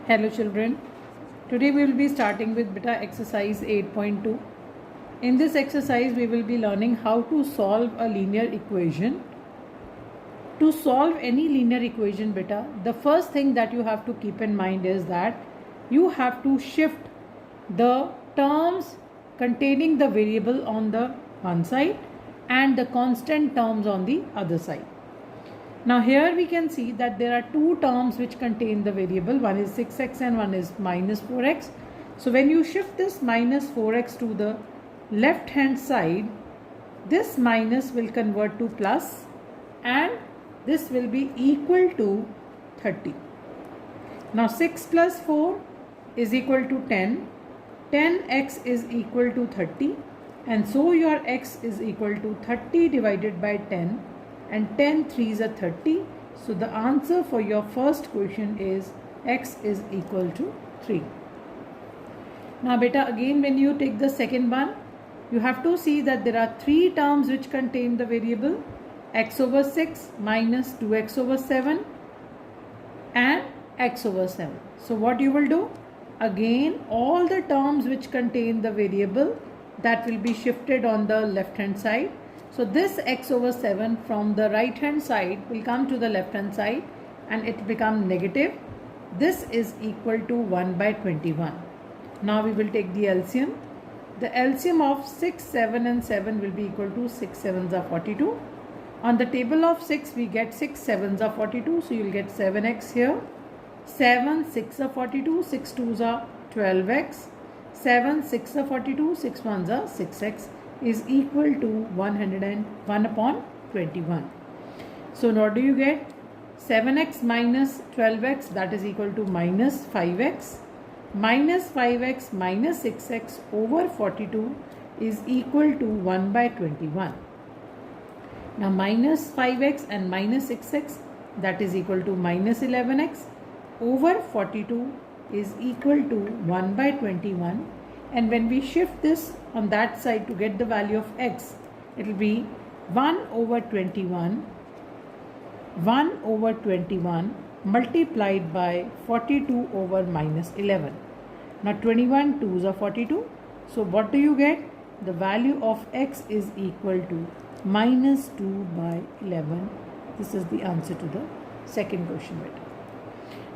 Hello children, today we will be starting with beta exercise 8.2. In this exercise we will be learning how to solve a linear equation. To solve any linear equation beta, the first thing that you have to keep in mind is that you have to shift the terms containing the variable on the one side and the constant terms on the other side. Now here we can see that there are two terms which contain the variable, one is 6x and one is minus 4x. So when you shift this minus 4x to the left hand side, this minus will convert to plus and this will be equal to 30. Now 6 plus 4 is equal to 10, 10x is equal to 30, and so your x is equal to 30 divided by 10. And 10 3s are 30. So the answer for your first question is x is equal to 3. Now beta, again when you take the second one, you have to see that there are three terms which contain the variable x over 6 minus 2x over 7 and x over 7. So what you will do? Again, all the terms which contain the variable, that will be shifted on the left hand side. So this x over 7 from the right hand side will come to the left hand side and it will become negative. This is equal to 1 by 21. Now we will take the LCM. The LCM of 6, 7 and 7 will be equal to 6 7s are 42. On the table of 6 we get 6 7s are 42. So you will get 7x here. 7 6 are 42. 6 2s are 12x. 7 6 are 42. 6 1s are 6x. Is equal to 101 upon 21. So what do you get? 7x minus 12x, that is equal to minus 5x. Minus 5x minus 6x over 42 is equal to 1 by 21. Now minus 5x and minus 6x, that is equal to minus 11x over 42 is equal to 1 by 21. And when we shift this on that side to get the value of x, it will be 1 over 21 multiplied by 42 over minus 11. Now 21 2s are 42. So what do you get? The value of x is equal to minus 2 by 11. This is the answer to the second question beta.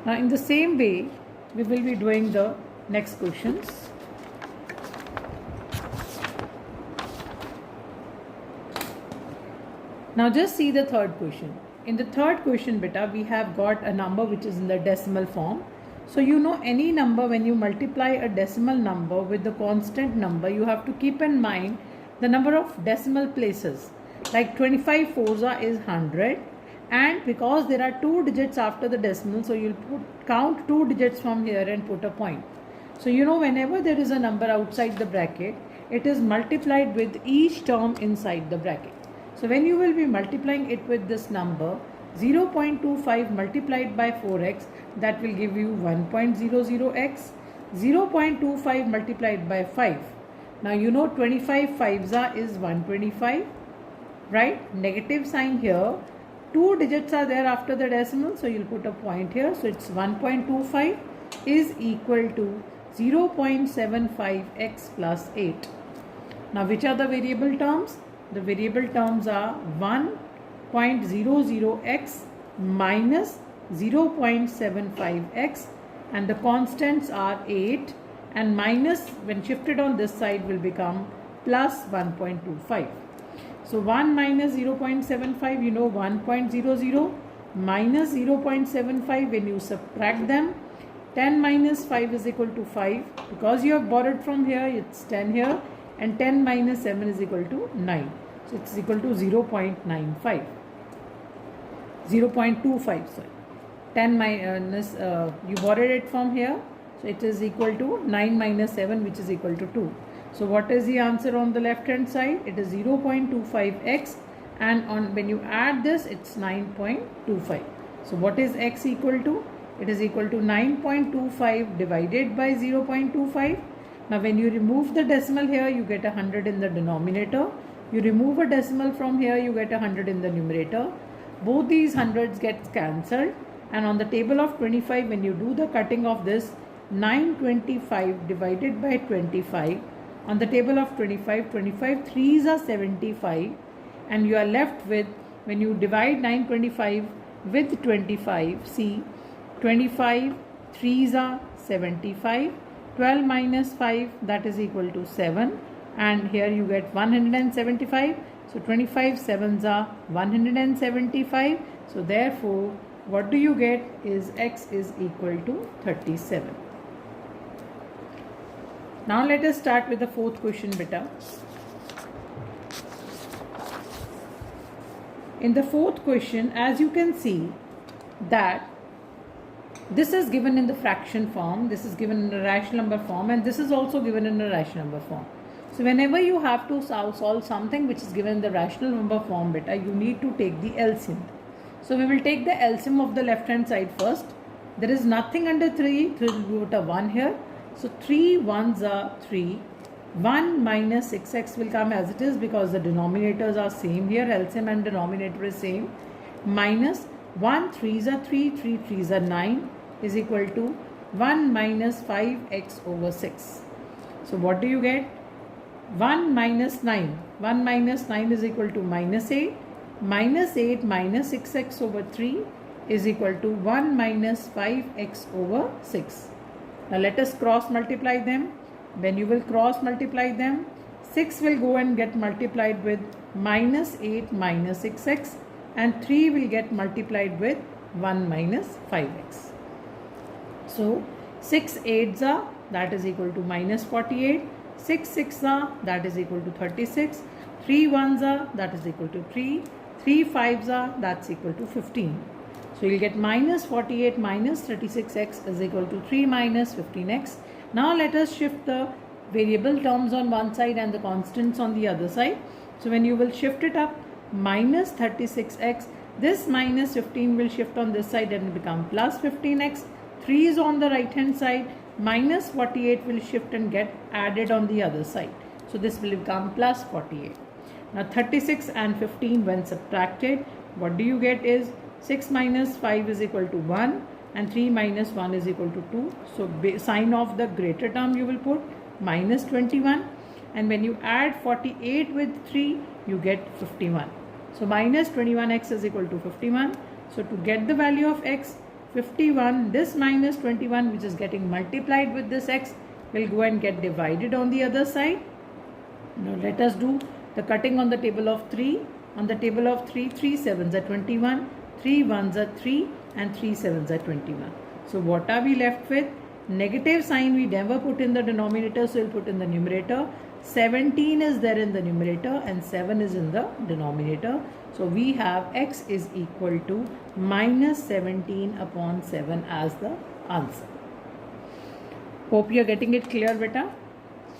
Now in the same way, we will be doing the next questions. Now just see the third question. In the third question beta, we have got a number which is in the decimal form. So you know any number, when you multiply a decimal number with the constant number, you have to keep in mind the number of decimal places. Like 25 4s is 100, and because there are two digits after the decimal, so you'll count two digits from here and put a point. So you know whenever there is a number outside the bracket, it is multiplied with each term inside the bracket. So when you will be multiplying it with this number, 0.25 multiplied by 4x, that will give you 1.00x. 0.25 multiplied by 5. Now you know 25 5s is 125, right? Negative sign here. Two digits are there after the decimal, so you'll put a point here. So it's 1.25 is equal to 0.75x plus 8. Now which are the variable terms? The variable terms are 1.00x minus 0.75x, and the constants are 8, and minus when shifted on this side will become plus 1.25. So 1 minus 0.75, you know 1.00 minus 0.75, when you subtract them, 10 minus 5 is equal to 5. Because you have borrowed from here, it's 10 here, and 10 minus 7 is equal to 9. So it's equal to 0.95. 0.25, sorry. 10 minus, you borrowed it from here, so it is equal to 9 minus 7, which is equal to 2. So what is the answer on the left hand side? It is 0.25x, and on when you add this, it's 9.25. So what is x equal to? It is equal to 9.25 divided by 0.25. Now when you remove the decimal here, you get 100 in the denominator. You remove a decimal from here, you get 100 in the numerator. Both these hundreds get cancelled. And on the table of 25, when you do the cutting of this, 925 divided by 25, on the table of 25, 25 3s are 75, and you are left with, when you divide 925 with 25, see, 25 3s are 75, 12 minus 5, that is equal to 7, and here you get 175. So 25 7s are 175. So therefore, what do you get is x is equal to 37. Now let us start with the fourth question, beta. In the fourth question, as you can see that this is given in the fraction form, this is given in a rational number form, and this is also given in a rational number form. So whenever you have to solve something which is given in the rational number form, beta, you need to take the LCM. So we will take the LCM of the left hand side first. There is nothing under 3, 3 will put a 1 here. So 3 1s are 3. 1 minus 6x will come as it is because the denominators are same here. LCM and denominator is same. Minus 1 3s are 3, 3 3s are 9 is equal to 1 minus 5x over 6. So what do you get? 1 minus 9. 1 minus 9 is equal to minus 8. Minus 8 minus 6x over 3 is equal to 1 minus 5x over 6. Now let us cross multiply them. When you will cross multiply them, 6 will go and get multiplied with minus 8 minus 6x, and 3 will get multiplied with 1 minus 5x. So 6 8s are, that is equal to minus 48. 6 6s are, that is equal to 36. 3 1s are, that is equal to 3. 3 5s are, that's equal to 15. So you'll get minus 48 minus 36x is equal to 3 minus 15x. Now let us shift the variable terms on one side and the constants on the other side. So when you will shift it up, minus 36x, this minus 15 will shift on this side and become plus 15x. 3 is on the right hand side, minus 48 will shift and get added on the other side. So this will become plus 48. Now 36 and 15 when subtracted, what do you get is 6 minus 5 is equal to 1 and 3 minus 1 is equal to 2. So sign of the greater term you will put minus 21, and when you add 48 with 3 you get 51. So minus 21x is equal to 51. So to get the value of x, 51, this minus 21 which is getting multiplied with this x will go and get divided on the other side. Now let us do the cutting on the table of 3. On the table of 3, 3 7s are 21, 3 1s are 3 and 3 7s are 21. So what are we left with? Negative sign we never put in the denominator, so we'll put in the numerator. 17 is there in the numerator and 7 is in the denominator. So we have x is equal to minus 17 upon 7 as the answer. Hope you are getting it clear, beta.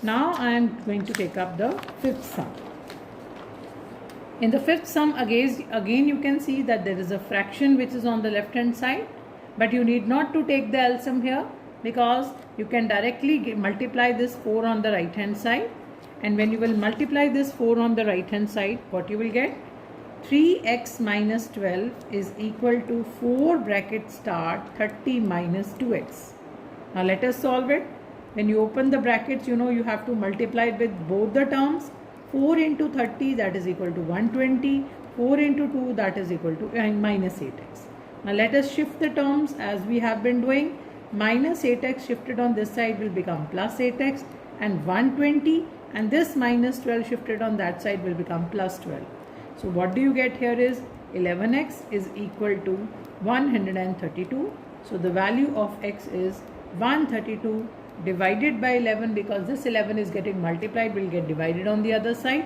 Now I am going to take up the fifth sum. In the fifth sum, again you can see that there is a fraction which is on the left hand side, but you need not to take the LCM here because you can directly multiply this 4 on the right hand side, and when you will multiply this 4 on the right hand side, what you will get? 3x minus 12 is equal to 4 bracket start 30 minus 2x. Now let us solve it. When you open the brackets, you know you have to multiply it with both the terms. 4 into 30, that is equal to 120. 4 into 2, that is equal to minus 8x. Now let us shift the terms as we have been doing. Minus 8x shifted on this side will become plus 8x, and 120, and this minus 12 shifted on that side will become plus 12. So what do you get here is 11x is equal to 132. So the value of x is 132 divided by 11, because this 11 is getting multiplied, will get divided on the other side.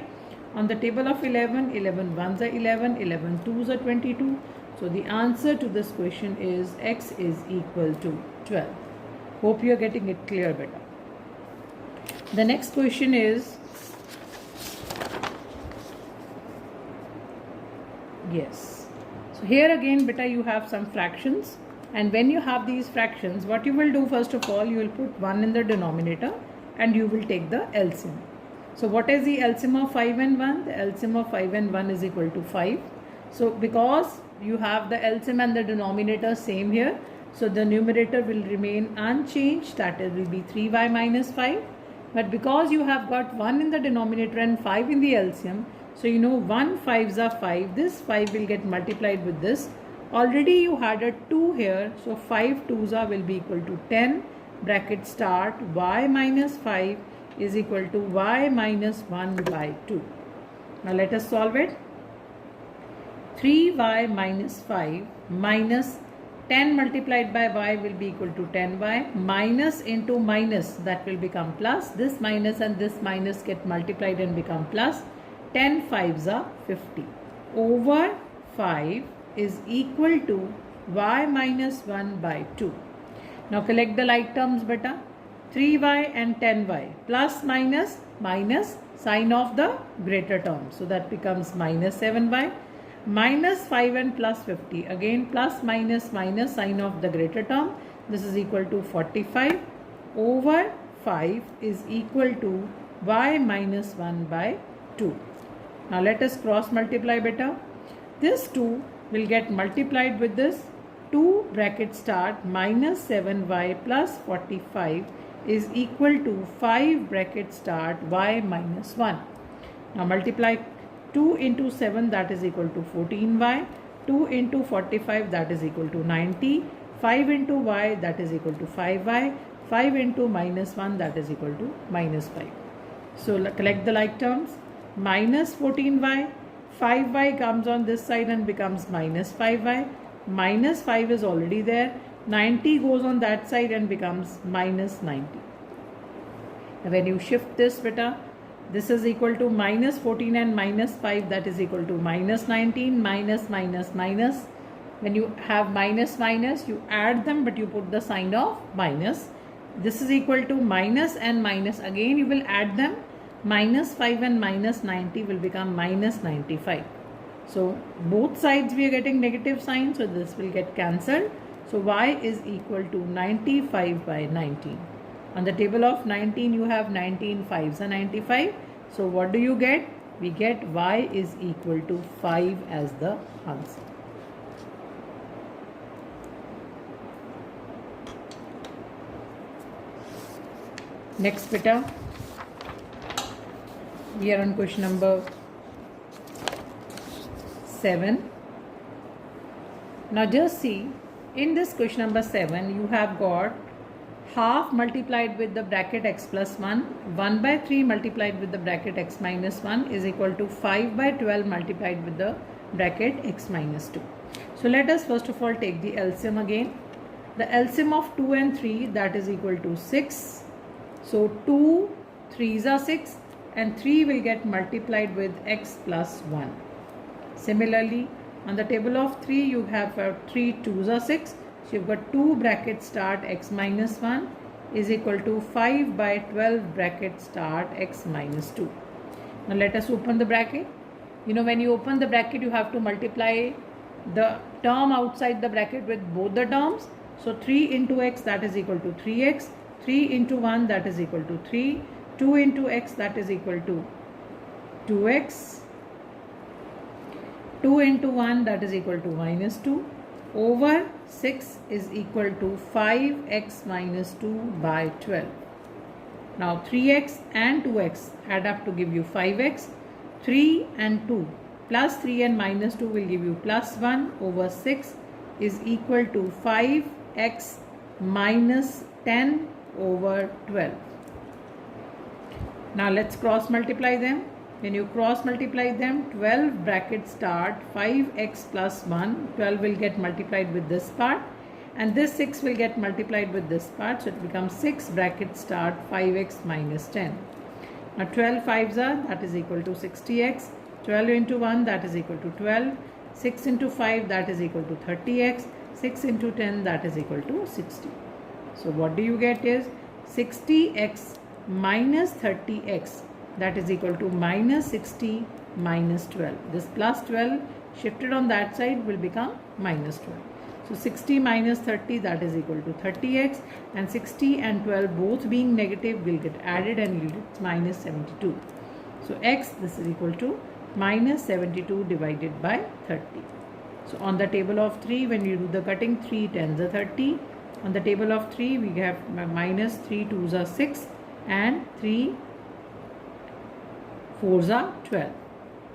On the table of 11, 11 1s are 11, 11 2s are 22. So the answer to this question is x is equal to 12. Hope you are getting it clear, beta. The next question is, yes. So here again, beta, you have some fractions. And when you have these fractions, what you will do, first of all, you will put 1 in the denominator and you will take the LCM. So what is the LCM of 5 and 1? The LCM of 5 and 1 is equal to 5. So because you have the LCM and the denominator same here. So the numerator will remain unchanged, that will be 3y minus 5. But because you have got 1 in the denominator and 5 in the LCM, so you know 1 5s are 5, this 5 will get multiplied with this. Already you had a 2 here, so 5 2s are will be equal to 10, bracket start, y minus 5 is equal to y minus 1 by 2. Now let us solve it. 3y minus 5 minus 10 multiplied by y will be equal to 10y, minus into minus, that will become plus, this minus and this minus get multiplied and become plus, 10 5s are 50, over 5 is equal to y minus 1 by 2. Now collect the like terms beta, 3y and 10y, plus minus minus, sign of the greater term, so that becomes minus 7y, minus 5 and plus 50, again plus minus minus, sign of the greater term, this is equal to 45, over 5 is equal to y minus 1 by 2. Now let us cross multiply beta. This 2 will get multiplied with this, 2 bracket start, minus 7y plus 45 is equal to 5 bracket start y minus 1. Now multiply 2 into 7, that is equal to 14y, 2 into 45, that is equal to 90, 5 into y, that is equal to 5y, 5 into minus 1, that is equal to minus 5. So collect the like terms, minus 14y, 5y comes on this side and becomes minus 5y, minus 5 is already there, 90 goes on that side and becomes minus 90. When you shift this beta, this is equal to minus 14 and minus 5, that is equal to minus 19, minus minus minus. When you have minus minus, you add them but you put the sign of minus. This is equal to minus and minus, again you will add them, minus 5 and minus 90 will become minus 95. So both sides we are getting negative sign, so this will get cancelled. So y is equal to 95 by 19. On the table of 19 you have 19 5s are 95. So what do you get? We get y is equal to 5 as the answer. Next beta, we are on question number 7. Now just see, in this question number 7 you have got half multiplied with the bracket x plus 1, 1 by 3 multiplied with the bracket x minus 1 is equal to 5 by 12 multiplied with the bracket x minus 2. So let us first of all take the LCM again. The LCM of 2 and 3, that is equal to 6. So 2 3s are 6 and 3 will get multiplied with x plus 1. Similarly, on the table of 3 you have 3 2s are 6. So you've got 2 bracket start x minus 1 is equal to 5 by 12 bracket start x minus 2. Now let us open the bracket. You know, when you open the bracket you have to multiply the term outside the bracket with both the terms. So 3 into x, that is equal to 3x, 3 into 1, that is equal to 3, 2 into x, that is equal to 2x, 2 into 1, that is equal to minus 2, over 6 is equal to 5x minus 2 by 12. Now 3x and 2x add up to give you 5x, 3 and 2 plus 3 and minus 2 will give you plus 1 over 6 is equal to 5x minus 10 over 12. Now let's cross multiply them. When you cross multiply them, 12 bracket start 5x plus 1, 12 will get multiplied with this part and this 6 will get multiplied with this part, so it becomes 6 bracket start 5x minus 10. Now 12 5s are, that is equal to 60x, 12 into 1, that is equal to 12, 6 into 5, that is equal to 30x, 6 into 10, that is equal to 60. So what do you get is 60x minus 30x, that is equal to minus 60 minus 12. This plus 12 shifted on that side will become minus 12. So 60 minus 30, that is equal to 30x, and 60 and 12 both being negative will get added and yield minus 72. So x, this is equal to minus 72 divided by 30. So on the table of 3, when you do the cutting, 3 tens are 30. On the table of 3, we have minus 3 twos are 6 and 3 fours are 12.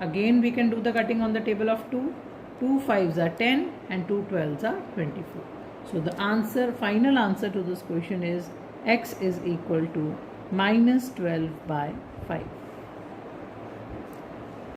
Again we can do the cutting on the table of 2. 2 fives are 10 and 2 12s are 24. So the answer, final answer to this question is x is equal to minus 12 by 5.